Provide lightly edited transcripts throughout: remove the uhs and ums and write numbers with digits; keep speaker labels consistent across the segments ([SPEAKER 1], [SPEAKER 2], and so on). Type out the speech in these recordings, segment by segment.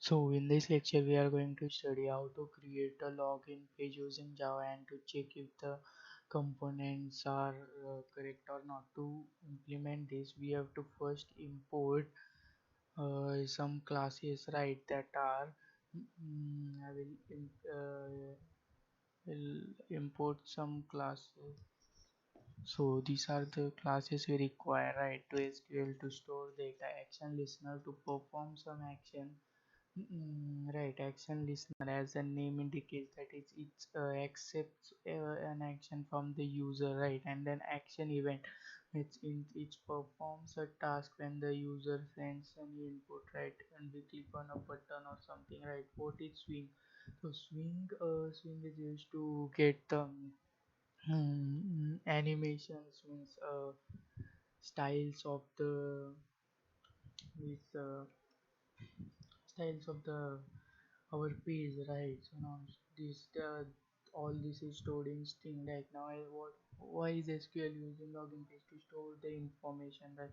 [SPEAKER 1] So in this lecture we are going to study how to create a login page using Java and to check if the components are correct or not. To implement this we have to first import some classes, right, that are I will import some classes. So these are the classes we require, right, to SQL to store data, action listener to perform some action. Right, action listener, as the name indicates, that it accepts an action from the user, right, and then action event, it performs a task when the user sends any input, right, and we click on a button or something, right. What is swing? So swing is used to get the animations, means styles of the with styles of the our page, right. So now this all this is stored in string, right. Now why is SQL using login page to store the information, right.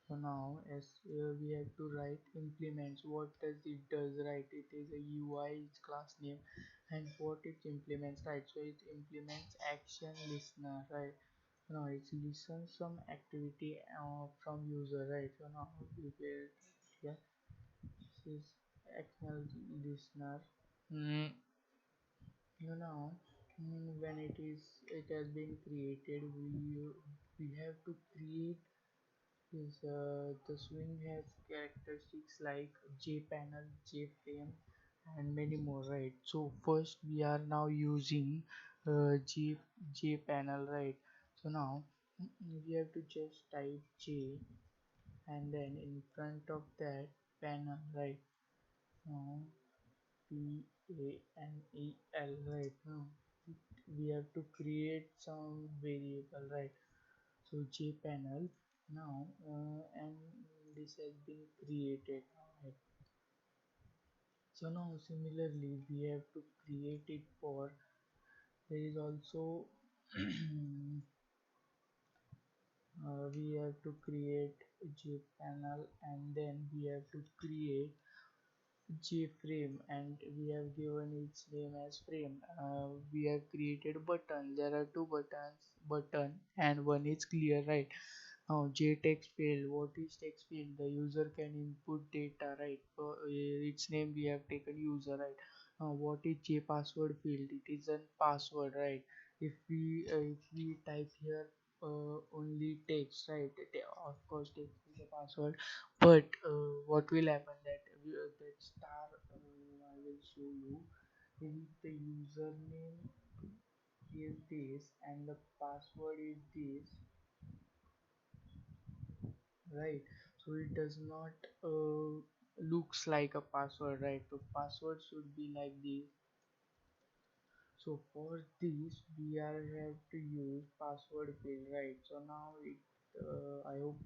[SPEAKER 1] So now as we have to write implements. What does it does, right, it is a UI, its class name, and what it implements, right. So it implements action listener, right. So now it listens some activity from user, right. So now we get, yeah, this is action listener. Mm, when it has been created, we have to create this. The swing has characteristics like JPanel, JFrame, and many more, right. So first we are now using JPanel, right. So now we have to just type J and then in front of that panel, right. Now PANEL, right. Now we have to create some variable, right. So jpanel now, and this has been created, right. So now similarly we have to create it for, there is also we have to create jpanel, and then we have to create JFrame, and we have given its name as frame. We have created button. There are two button, and one is clear, right. Now J text field. What is text field? The user can input data, right. So its name we have taken user, right. Now what is J password field? It is a password, right. If we type here only text, right, of course text is a password. But what will happen, that that star, I will show you. If the username is this and the password is this, right, so it does not looks like a password, right. So password should be like this. So for this we are have to use password field, right. So now I hope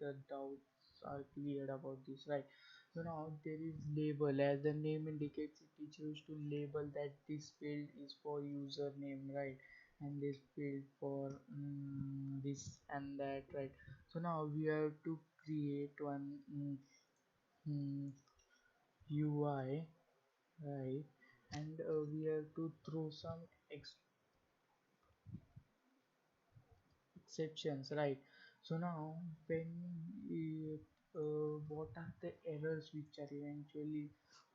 [SPEAKER 1] the doubts are cleared about this, right. So now there is label, as the name indicates, it is used to label that this field is for username, right, and this field for this and that, right. So now we have to create one mm, UI, right, and we have to throw some exceptions, right. So now when what are the errors which are eventually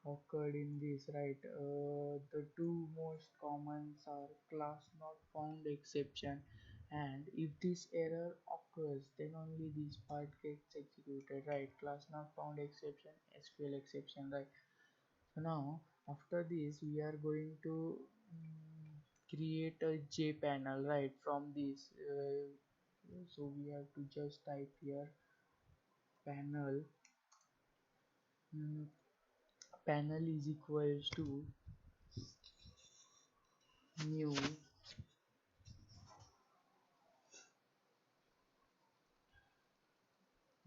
[SPEAKER 1] occurred in this, right. The two most commons are class not found exception, and if this error occurs then only this part gets executed, right. Class not found exception, SQL exception, right. So now after this we are going to create a JPanel, right, from this. So we have to just type here panel. mm, Panel is equals to new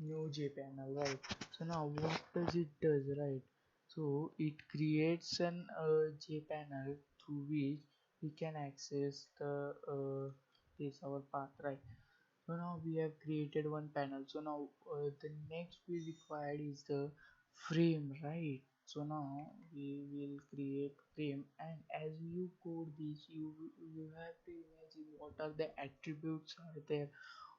[SPEAKER 1] new JPanel, right. So now what does it does, right. So it creates an JPanel through which we can access the this our path, right. So now we have created one panel. So now the next we required is the frame, right. So now we will create frame, and as you code this, you have to imagine what are the attributes are there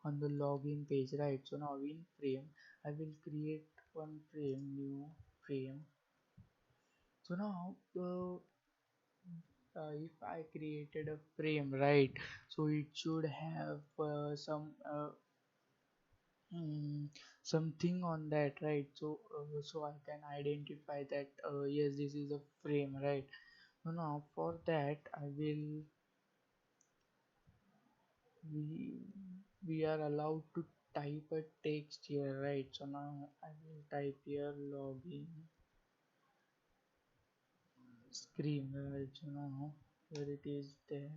[SPEAKER 1] on the login page, right? So now in frame I will create one frame, new frame. So now if I created a frame, right, so it should have mm, something on that, right? So I can identify that yes, this is a frame, right? So now for that I will we we are allowed to type a text here, right? So now I will type here login screen, right? So now here it is there.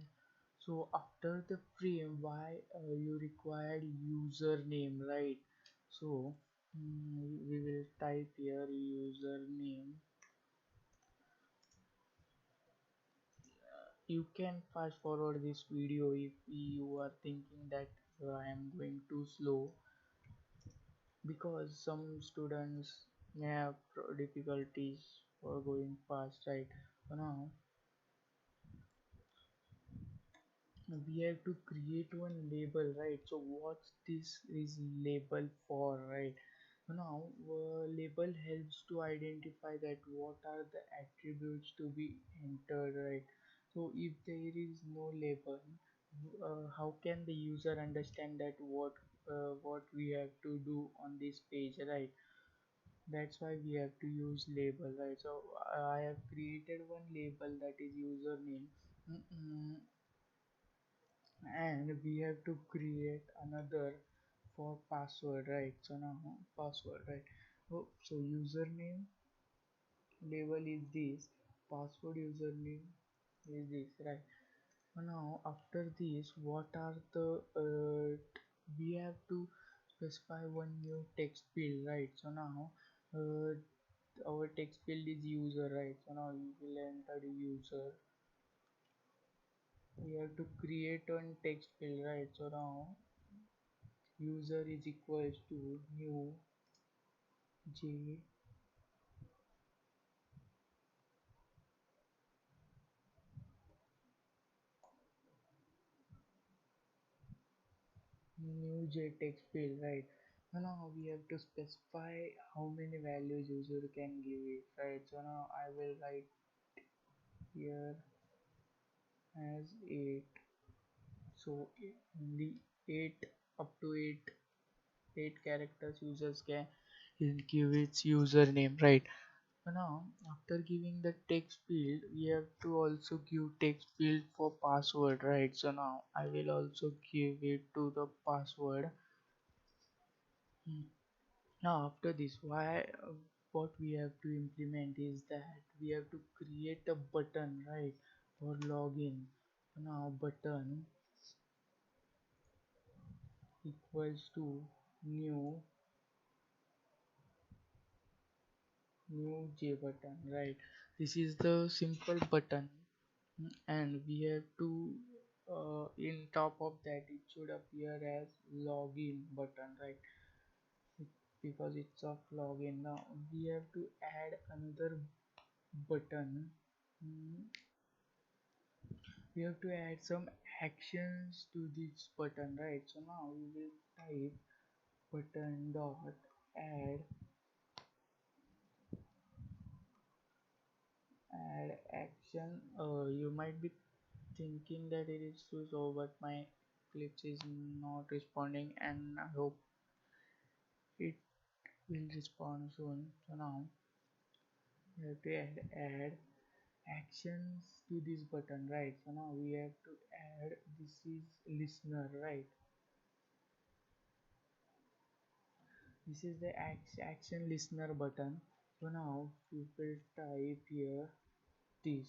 [SPEAKER 1] So after the frame, why you required username, right? So we will type here username. You can fast forward this video if you are thinking that I am going too slow, because some students may have difficulties for going fast, right? So now we have to create one label, right? So what this is label for, right? So now label helps to identify that what are the attributes to be entered, right? So if there is no label, how can the user understand that what we have to do on this page, right? That's why we have to use label, right? So I have created one label, that is username. And we have to create another for password, right? So now password, right? So username label is this, password username is this, right? So now after this, what are the we have to specify one new text field, right? So now uh, our text field is user, right? So now we will enter the user. We have to create one text field, right? So now user is equals to j new j text field, right? So now we have to specify how many values user can give it, right? So now I will write here as 8. So only 8, up to 8 characters users can give its username, right? So now after giving the text field, we have to also give text field for password, right? So now I will also give it to the password. Now after this, what we have to implement is that we have to create a button, right, for login. So now button equals to new j button, right? This is the simple button. And we have to in top of that it should appear as login button, right? Because it's of login. Now we have to add another button. Mm, we have to add some actions to this button, right? So now we will type button dot add action. You might be thinking that it is too slow, but my clips is not responding, and I hope it will respond soon. So now we have to add actions to this button, right? So now we have to add, this is listener, right? This is the action listener button. So now we will type here this.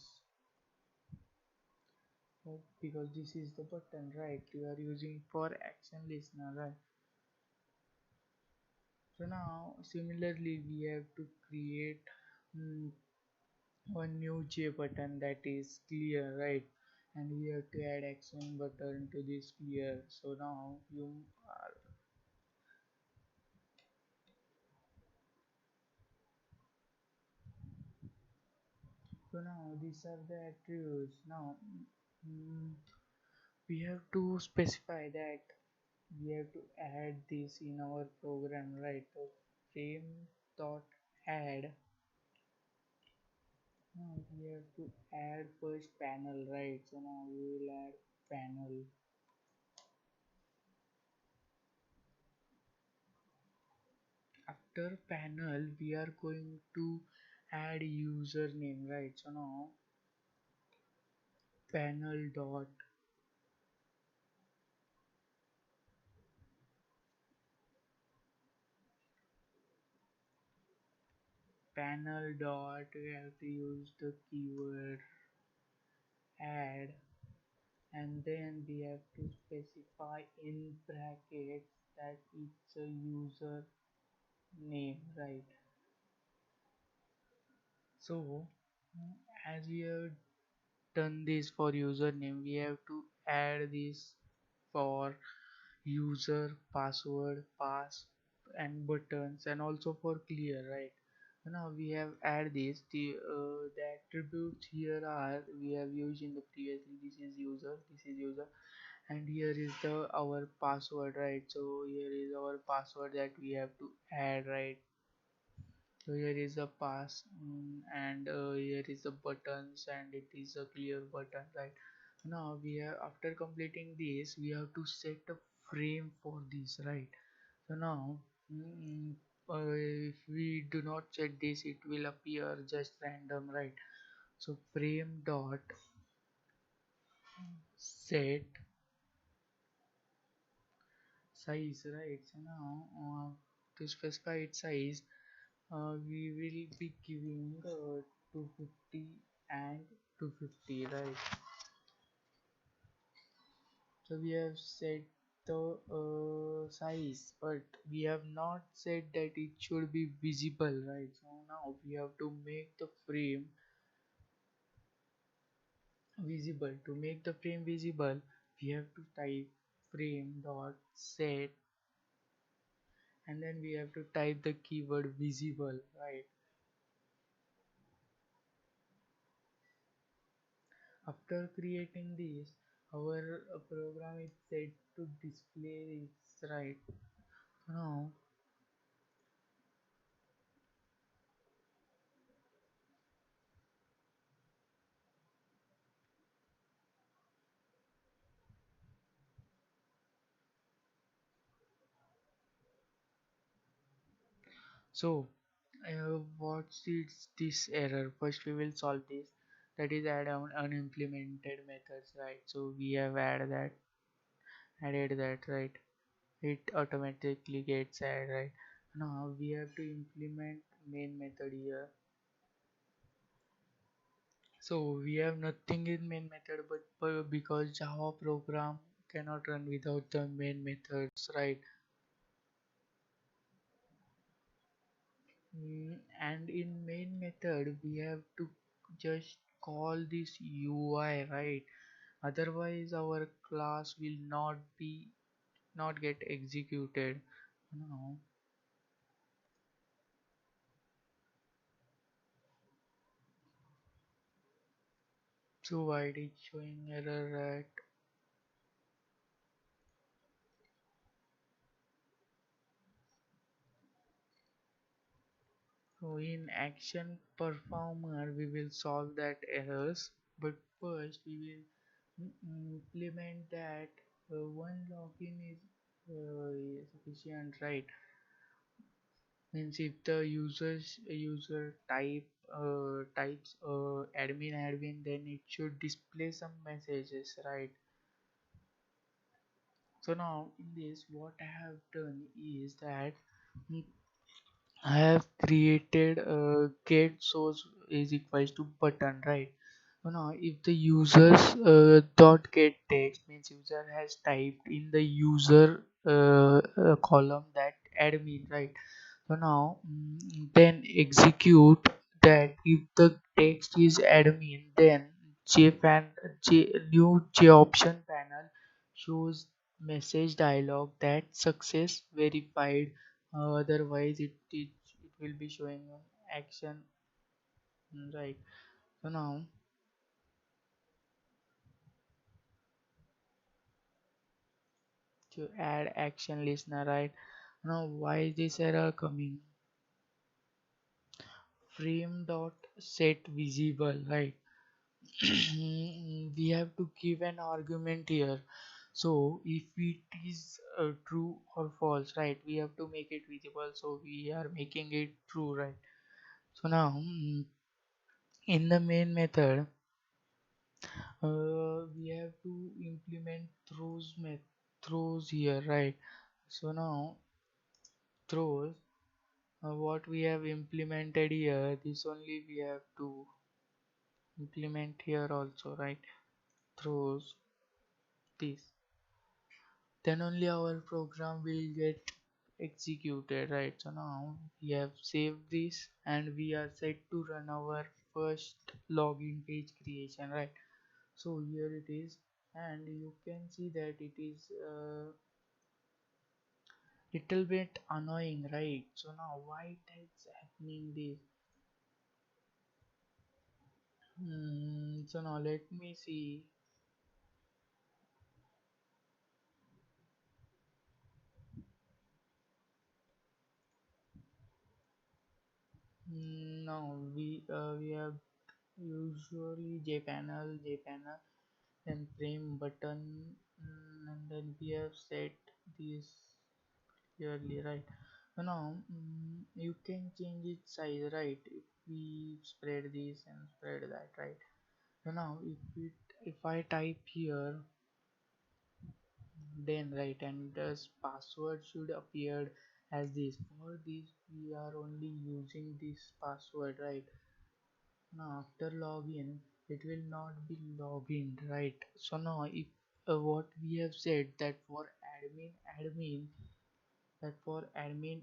[SPEAKER 1] Because this is the button, right, you are using for action listener, right? So now similarly we have to create mm, one new j button, that is clear, right? And we have to add action button to this clear. So now you are So now these are the attributes. Now mm, we have to specify that we have to add this in our program, right? So frame dot add. Now we have to add first panel, right? So now we will add panel. After panel we are going to add username, right? So now panel dot panel dot we have to use the keyword add, and then we have to specify in brackets that it's a user name, right? So as we have done this for username, we have to add this for user password pass and buttons, and also for clear, right? So now we have add this. The attributes here are we have used in the previously. This is user, and here is the our password, right? So here is our password that we have to add, right? So here is a pass, and here is the buttons, and it is a clear button, right? Now we have, after completing this, we have to set a frame for this, right? So now mm, if we do not set this, it will appear just random, right? So frame dot set size, right? So now to specify its size, we will be giving 250 and 250, right? So we have set the size, but we have not said that it should be visible, right? So now we have to make the frame visible. To make the frame visible, we have to type frame dot set, and then we have to type the keyword visible, right? After creating this, our program is set to display this, right? Now, so what's this error? First, we will solve this. That is add on unimplemented methods, right? So we have added that, right? It automatically gets added, right? Now we have to implement main method here. So we have nothing in main method, but because Java program cannot run without the main methods, right? And in main method we have to just call this UI, right? Otherwise our class will not get executed. No. So why it is showing error at, so in action performer we will solve that errors, but first we will implement that one login is sufficient, right? Means if the user types admin, then it should display some messages, right? So now in this, what I have done is that mm, I have created a get source is equals to button, right? So now if the users dot get text, means user has typed in the user column that admin, right? So now then execute that. If the text is admin, then new J option panel shows message dialog that success verified. Otherwise it will be showing action, right? So now to add action listener, right? Now why is this error coming? Frame dot set visible, right? We have to give an argument here. So if it is true or false, right, we have to make it visible, so we are making it true, right? So now in the main method, we have to implement throws here, right? So now throws, what we have implemented here, this only we have to implement here also, right? Throws this, then only our program will get executed, right? So now we have saved this and we are set to run our first login page creation, right? So here it is, and you can see that it is little bit annoying, right? So now why it is happening this? So now let me see. Now we have usually jpanel then frame button, and then we have set this clearly, right? So now you can change its size, right? If we spread this and spread that, right? So now if I type here then, right, and the password should appear as this. For this we are only using this password, right? Now after login it will not be logged, right? So now if what we have said that for admin that for admin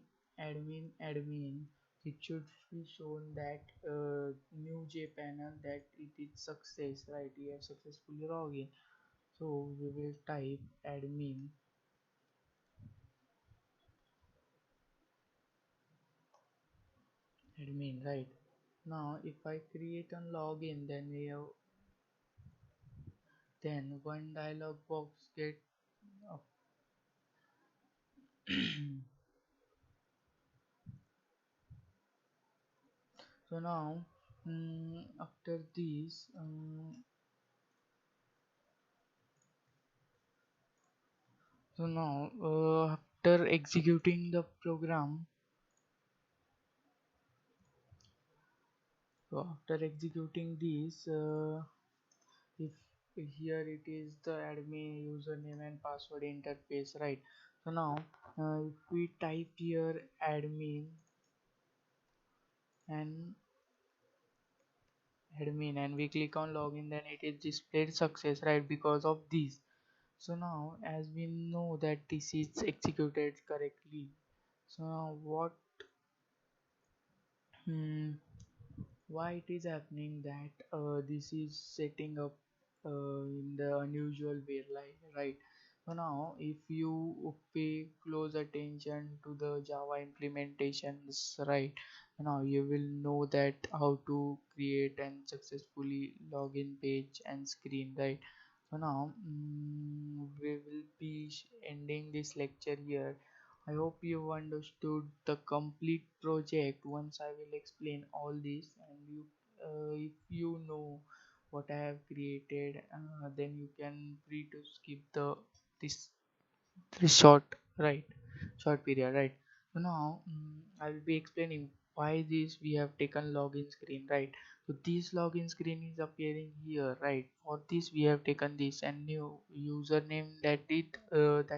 [SPEAKER 1] it should be shown that new jpanel that it is success, right? We have successfully logged in. So we will type admin, right? Now if I create a login, then we have, then one dialog box get up. So now after this so now after executing the program, so after executing this, if here it is the admin username and password interface, right? So now if we type here and admin and we click on login, then it is displayed success, right, because of this. So now as we know that this is executed correctly, so now what hmm, why it is happening that this is setting up in the unusual way, like, right? So now if you pay close attention to the Java implementations, right, now you will know that how to create and successfully login page and screen, right? So now we will be ending this lecture here. I hope you understood the complete project. Once I will explain all this, and you, if you know what I have created, then you can free to skip the this this short period, right? So now I will be explaining why this we have taken login screen, right? So this login screen is appearing here, right? For this we have taken this and new username that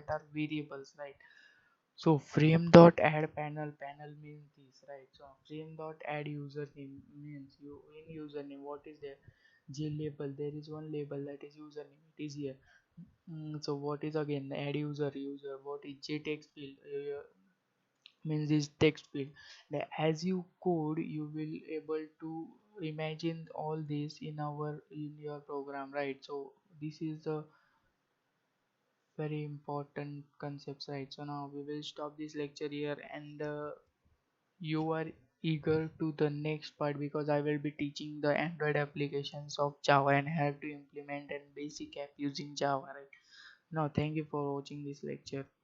[SPEAKER 1] are variables, right? So frame dot add panel means this, right? So frame dot add username means you in username what is there? J label, there is one label that is username, it is here. So what is again add user, what is J text field, means this text field. As you code you will able to imagine all this in your program, right? So this is the very important concepts, right? So now we will stop this lecture here, and you are eager to the next part because I will be teaching the Android applications of Java and have to implement a basic app using Java, right? Now, thank you for watching this lecture.